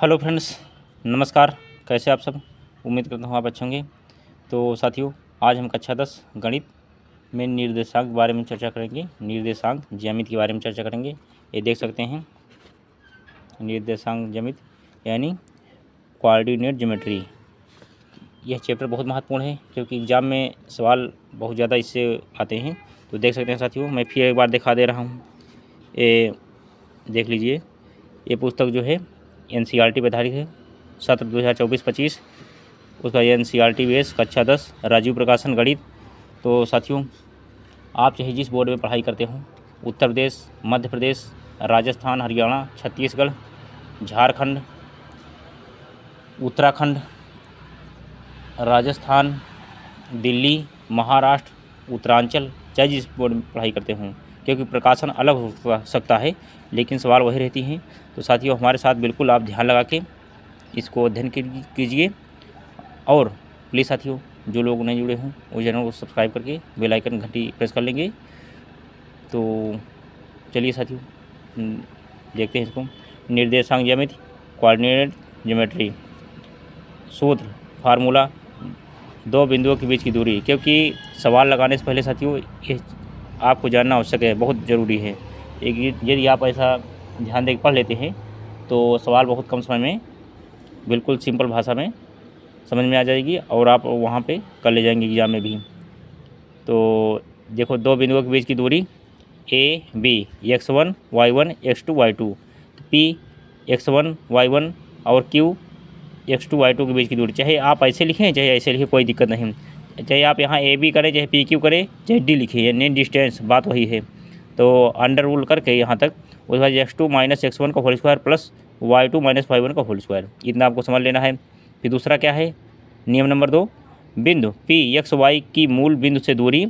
Hello friends, नमस्कार। कैसे आप सब? उम्मीद करता हूँ आप अच्छे होंगे। तो साथियों, आज हम कक्षा 10 गणित में निर्देशांक के बारे में चर्चा करेंगे। निर्देशांक ज्यामिति के बारे में चर्चा करेंगे। ये देख सकते हैं, निर्देशांक ज्यामिति यानी कोऑर्डिनेट ज्योमेट्री। यह चैप्टर बहुत महत्वपूर्ण है क्योंकि एग्जाम में सवाल बहुत ज़्यादा इससे आते हैं। तो देख सकते हैं साथियों, मैं फिर एक बार दिखा दे रहा हूँ। ये देख लीजिए, ये पुस्तक जो है NCERT पर आधारित है। सत्र 2024-25 उसका NCERT बेस कक्षा 10 राजीव प्रकाशन गणित। तो साथियों, आप चाहे जिस बोर्ड में पढ़ाई करते हो, उत्तर प्रदेश, मध्य प्रदेश, राजस्थान, हरियाणा, छत्तीसगढ़, झारखंड, उत्तराखंड, राजस्थान, दिल्ली, महाराष्ट्र, उत्तरांचल, चाहे जिस बोर्ड में पढ़ाई करते हों, क्योंकि प्रकाशन अलग हो सकता है लेकिन सवाल वही रहती हैं। तो साथियों, हमारे साथ बिल्कुल आप ध्यान लगा के इसको अध्ययन कीजिए। और प्लीज़ साथियों, जो लोग नहीं जुड़े हों वो चैनल को सब्सक्राइब करके बेल आइकन घंटी प्रेस कर लेंगे। तो चलिए साथियों, देखते हैं इसको। निर्देशांक ज्यामिति, कोऑर्डिनेट ज्योमेट्री। सूत्र, फार्मूला, दो बिंदुओं के बीच की दूरी। क्योंकि सवाल लगाने से पहले साथियों ये आपको जानना आवश्यक है, बहुत ज़रूरी है। यदि आप ऐसा ध्यान देकर पढ़ लेते हैं तो सवाल बहुत कम समय में बिल्कुल सिंपल भाषा में समझ में आ जाएगी और आप वहाँ पे कर ले जाएंगे एग्जाम में भी। तो देखो, दो बिंदुओं के बीच की दूरी AB x1 y1 x2 y2, P x1 y1 और Q x2 y2 के बीच की दूरी। चाहे आप ऐसे लिखें चाहे ऐसे लिखें, कोई दिक्कत नहीं। चाहे आप यहाँ AB करें, चाहे PQ करें, चाहे D लिखिए, यानी डिस्टेंस, बात वही है। तो अंडर रूल करके यहाँ तक, उसके बाद x2 माइनस x1 का whole square plus y2 minus y1 का होल स्क्वायर, इतना आपको समझ लेना है। फिर दूसरा क्या है, नियम नंबर 2, बिंदु P x y की मूल बिंदु से दूरी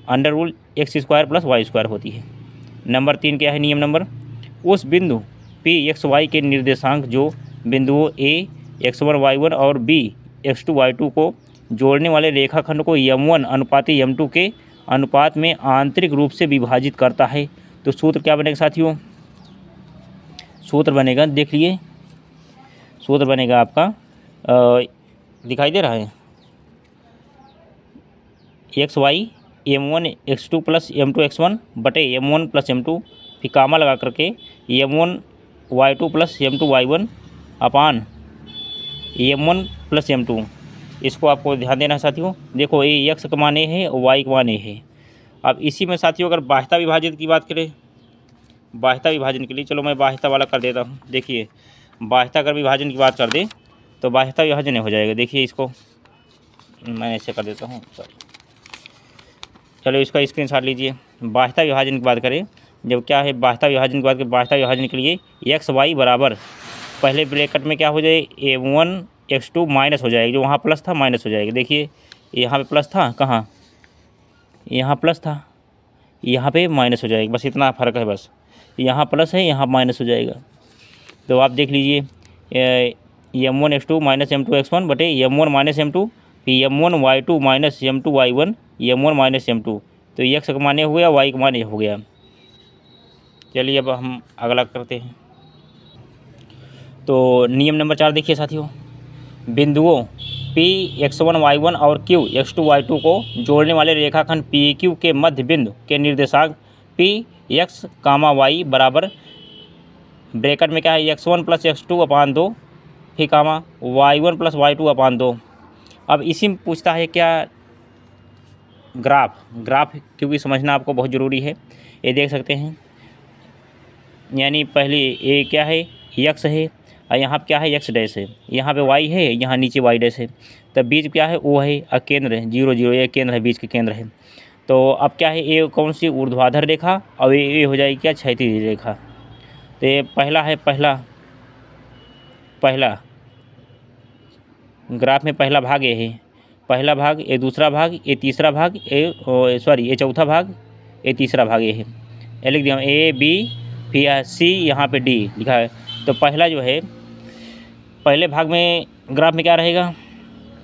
under rule x square plus y square होती है। नंबर 3 क्या है, नियम नंबर, उस बिंदु P x y के निर्देशांक जो बिंदुओं A x1 y1 और B x2 y2 को जोड़ने वाले रेखाखंड को m1 अनुपाती m2 के अनुपात में आंतरिक रूप से विभाजित करता है। तो सूत्र क्या बनेगा साथियों? सूत्र बनेगा, देख लिए, सूत्र बनेगा आपका, दिखाई दे रहा है, x Y m1 x2 plus m2 x1 बटे m1 प्लस m2, फिर कामा लगा करके m1 y2 plus m2 y1 अपान m1 प्लस m2। इसको आपको ध्यान देना है साथियों। देखो, ये x का मान a है और y का मान a है। अब इसी में साथियों, अगर बाह्यता विभाजन की बात करें, बाह्यता विभाजन के लिए, चलो मैं बाह्यता वाला कर देता हूँ। देखिए, बाह्यता अगर विभाजन की बात कर दें तो बाह्यता विभाजन हो जाएगा। देखिए, इसको मैं ऐसे कर देता हूँ, सॉरी, चलो इसका स्क्रीनशॉट लीजिए। बाह्यता विभाजन की बात करें, जब क्या है बाह्यता विभाजन की बात करें, बाह्यता विभाजन के लिए एक्स वाई बराबर, पहले ब्रैकेट में क्या हो जाए, m1 x2 माइनस हो जाएगा, जो वहाँ प्लस था माइनस हो जाएगा। देखिए, यहाँ पे प्लस था, कहाँ, यहाँ प्लस था, यहाँ पे माइनस हो जाएगा, बस इतना फ़र्क है। बस यहाँ प्लस है, यहाँ माइनस हो जाएगा। तो आप देख लीजिए, m1 x2 minus m2 x1 बटे m1 माइनस m2, फिर m1 y2 minus m2 y1, m1 minus m2। तो x का मान हो गया, y का मान हो गया। चलिए अब हम अगला करते हैं। तो नियम नंबर 4 देखिए साथियों, बिंदुओं P x1 y1 और Q x2 y2 को जोड़ने वाले रेखाखंड PQ के मध्य बिंदु के निर्देशांक P x, y बराबर, ब्रैकेट में क्या है, x1 प्लस x2 अपान 2, फिर कामा y1 प्लस y2 अपान 2। अब इसी में पूछता है क्या, ग्राफ, क्योंकि समझना आपको बहुत ज़रूरी है। ये देख सकते हैं, यानी पहले ये क्या है, x है, और यहाँ पे क्या है, x डैश है, यहाँ पे y है, यहाँ नीचे y डैश है। तब बीच क्या है, O है, और केंद्र है 0 0, ये केंद्र है, बीच के केंद्र है। तो अब क्या है, ये कौन सी, ऊर्ध्वाधर रेखा, और ये हो जाएगी क्या, क्षैतिज रेखा। तो ये पहला है, पहला ग्राफ में पहला भाग ये है, पहला भाग, ये दूसरा भाग, ये तीसरा भाग, ये चौथा भाग, ये तीसरा भाग ये है। ये लिख दिया A B, फिर C, यहाँ पे D लिखा है। तो पहला जो है, पहले भाग में ग्राफ में क्या रहेगा,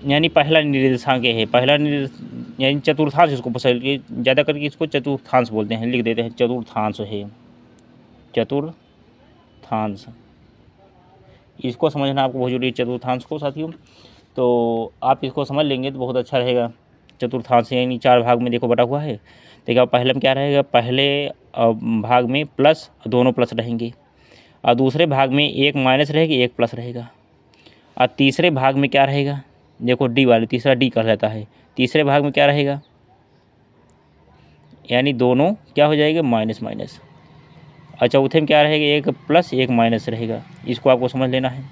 यानी पहला निर्देशांक है, पहला यानी चतुर्थांश, इसको पसंद ज़्यादा करके इसको चतुर्थांश बोलते हैं, लिख देते हैं चतुर्थांश है, चतुर्थांश। इसको समझना आपको बहुत जरूरी है, चतुर्थांश को साथियों। तो आप इसको समझ लेंगे तो बहुत अच्छा रहेगा। चतुर्थांश यानी 4 भाग में देखो बटा हुआ है। देखिए पहले में क्या रहेगा, पहले भाग में प्लस, दोनों प्लस रहेंगे, और दूसरे भाग में एक माइनस रहेगी, एक प्लस रहेगा, और तीसरे भाग में क्या रहेगा, देखो डी वाले, तीसरा डी कहलाता है। तीसरे भाग में क्या रहेगा, यानी दोनों क्या हो जाएगा, माइनस माइनस, और चौथे में क्या रहेगा, एक प्लस एक माइनस रहेगा। इसको आपको समझ लेना है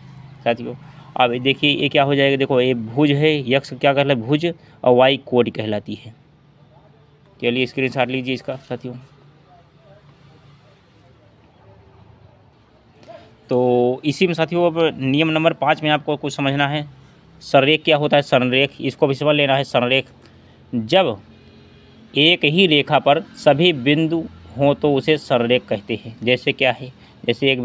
साथियों। अब देखिए ये क्या हो जाएगा, देखो ये भुज है, यक्ष क्या कहलाता है, भुज, और वाई कोटि कहलाती है। चलिए स्क्रीनशॉट लीजिए इसका साथियों। तो इसी में साथियों अब नियम नंबर 5 में आपको कुछ समझना है। संरेख क्या होता है, संरेख, इसको भी समझ लेना है। संरेख, जब एक ही रेखा पर सभी बिंदु हों तो उसे संरेख कहते हैं। जैसे क्या है, जैसे एक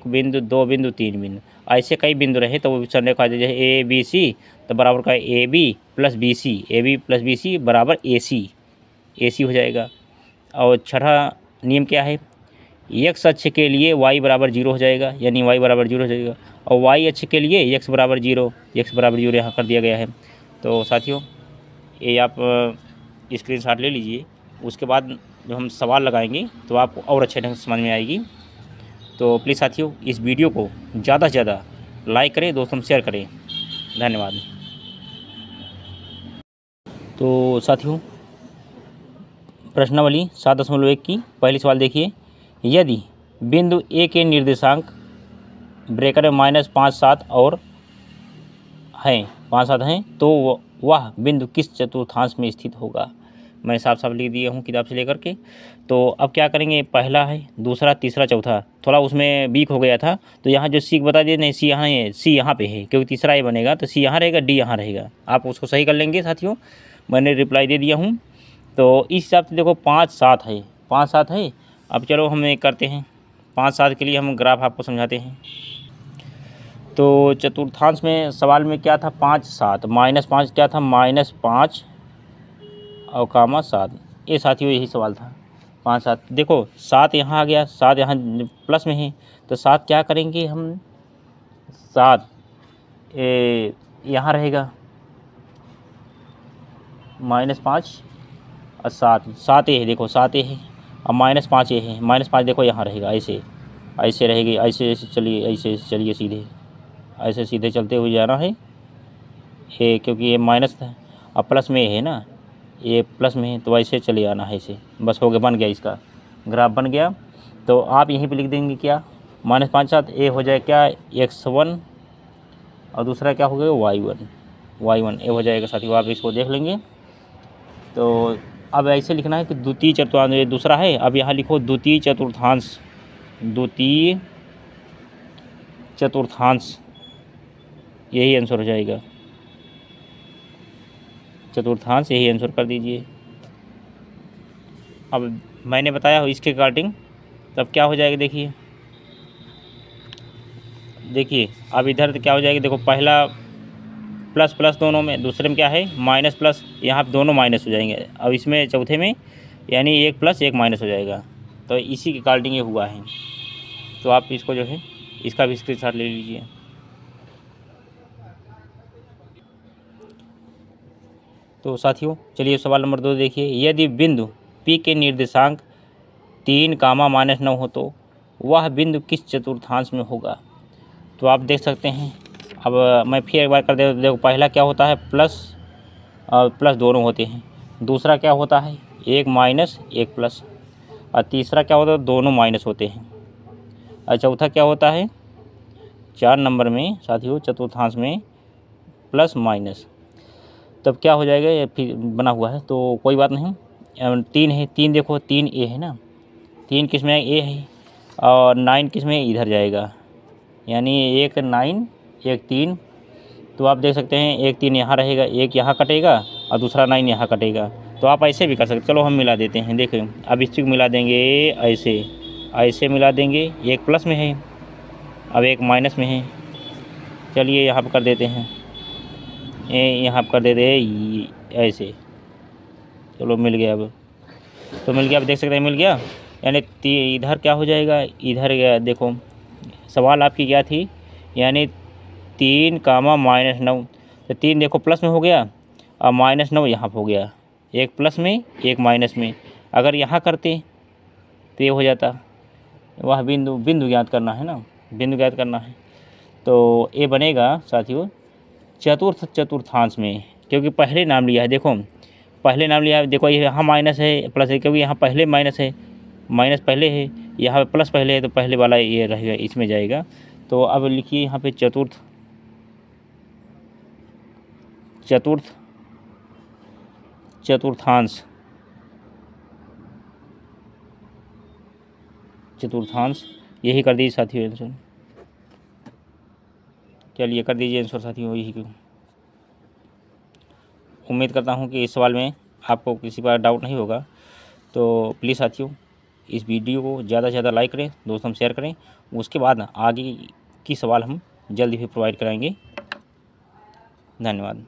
बिंदु, 2 बिंदु, 3 बिंदु, ऐसे कई बिंदु रहे तो वो संरेख कहते हैं। जैसे ए बी सी तो बराबर का A B plus B C, A B plus B C बराबर ए सी, ए सी हो जाएगा। और छठा नियम क्या है, एक्स अक्ष के लिए y बराबर 0 हो जाएगा, यानी y बराबर 0 हो जाएगा, और y अक्ष के लिए x बराबर 0, x बराबर 0 यहाँ कर दिया गया है। तो साथियों ये आप स्क्रीनशॉट ले लीजिए। उसके बाद जब हम सवाल लगाएंगे तो आपको और अच्छे ढंग से समझ में आएगी। तो प्लीज़ साथियों इस वीडियो को ज़्यादा से ज़्यादा लाइक करें, दोस्तों में शेयर करें। धन्यवाद। तो साथियों प्रश्नावली 7.1 की पहली सवाल देखिए, यदि बिंदु ए के निर्देशांक ब्रैकेट में -5, 7 और हैं, 5, 7 हैं, तो वह बिंदु किस चतुर्थांश में स्थित होगा। मैं साफ साफ लिख दिया हूँ किताब से लेकर के। तो अब क्या करेंगे, पहला है, दूसरा, तीसरा, चौथा, थोड़ा उसमें वीक हो गया था तो यहाँ जो सी बता दिए, नहीं सी यहाँ है, सी यहाँ पे है, क्योंकि तीसरा ए बनेगा तो सी यहाँ रहेगा, डी यहाँ रहेगा। आप उसको सही कर लेंगे साथियों, मैंने रिप्लाई दे दिया हूँ। तो इस हिसाब से देखो 5, 7 है, 5, 7 है। अब चलो हम एक करते हैं, 5, 7 के लिए हम ग्राफ आपको समझाते हैं। तो चतुर्थांश में सवाल में क्या था, 5, 7, -5 क्या था, -5 और कामा 7, ये साथियों यही सवाल था। 5, 7 देखो 7 यहाँ आ गया, 7 यहाँ प्लस में है, तो 7 क्या करेंगे हम, 7 यहाँ रहेगा, -5 और 7 ए है, देखो 7 ए है, और -5 ए है, -5 देखो यहाँ रहेगा, ऐसे ऐसे रहेगी, ऐसे ऐसे चलिए, ऐसे चलिए सीधे, ऐसे सीधे चलते हुए जाना है ये, क्योंकि ये माइनस था, अब प्लस में है ना, ये प्लस में है तो ऐसे चले आना है, ऐसे बस हो गया, बन गया, इसका ग्राफ बन गया। तो आप यहीं पे लिख देंगे क्या, -5, 7 ए हो जाए क्या, x1 और दूसरा क्या हो गया, y1 ए हो जाएगा साथियों। आप इसको देख लेंगे। तो अब ऐसे लिखना है कि द्वितीय चतुर्थांश, दूसरा है, अब यहाँ लिखो द्वितीय चतुर्थांश, द्वितीय चतुर्थांश, यही आंसर हो जाएगा, चतुर्थांश यही आंसर कर दीजिए। अब मैंने बताया इसके अकॉर्डिंग, तब क्या हो जाएगा, देखिए अब इधर क्या हो जाएगा, देखो पहला प्लस प्लस दोनों में, दूसरे में क्या है माइनस प्लस, यहाँ दोनों माइनस हो जाएंगे। अब इसमें चौथे में यानी एक प्लस एक माइनस हो जाएगा। तो इसी के अकॉर्डिंग ये हुआ है। तो आप इसको जो है इसका भी स्क्रीनशॉट ले लीजिए। तो साथियों चलिए सवाल नंबर 2 देखिए, यदि बिंदु P के निर्देशांक 3, -9 हो तो वह बिंदु किस चतुर्थांश में होगा। तो आप देख सकते हैं, अब मैं फिर एक बार कर दे, देखो पहला क्या होता है, प्लस और प्लस दोनों होते हैं, दूसरा क्या होता है, एक माइनस एक प्लस, और तीसरा क्या होता है, दोनों माइनस होते हैं, और चौथा क्या होता है, 4 नंबर में साथियों चतुर्थांश में प्लस माइनस। तब क्या हो जाएगा, ये फिर बना हुआ है तो कोई बात नहीं। 3 है, 3 देखो 3 ए है ना, 3 किस में ए है, और 9 किस में इधर जाएगा, यानी एक 9 एक 3। तो आप देख सकते हैं एक 3 यहाँ रहेगा, एक यहाँ कटेगा और दूसरा 9 यहाँ कटेगा। तो आप ऐसे भी कर सकते, चलो हम मिला देते हैं। देखें अब इसको मिला देंगे, ऐसे ऐसे मिला देंगे, एक प्लस में है अब एक माइनस में है। चलिए यहाँ पर कर देते हैं, यहाँ पर कर देते हैं ऐसे, चलो मिल गया। अब तो मिल गया, अब देख सकते हैं मिल गया, यानी इधर क्या हो जाएगा, इधर देखो सवाल आपकी क्या थी, यानी 3 कामा -9, तो 3 देखो प्लस में हो गया और -9 यहाँ पर हो गया, एक प्लस में एक माइनस में। अगर यहाँ करते तो ये हो जाता, वह बिंदु ज्ञात करना है ना, बिंदु ज्ञात करना है। तो ये बनेगा साथियों चतुर्थांश में, क्योंकि पहले नाम लिया है, देखो पहले नाम लिया है, देखो ये यहाँ माइनस है प्लस है, क्योंकि यहाँ पहले माइनस है, माइनस पहले है, यहाँ पे प्लस पहले है, तो पहले वाला ये रहेगा, इसमें जाएगा। तो अब लिखिए यहाँ पे चतुर्थांश यही कर दीजिए साथियों आंसर। चलिए कर दीजिए आंसर साथियों यही क्यों। उम्मीद करता हूँ कि इस सवाल में आपको किसी बार डाउट नहीं होगा। तो प्लीज़ साथियों इस वीडियो को ज़्यादा से ज़्यादा लाइक करें, दोस्तों में शेयर करें। उसके बाद आगे की सवाल हम जल्दी ही प्रोवाइड कराएंगे। धन्यवाद।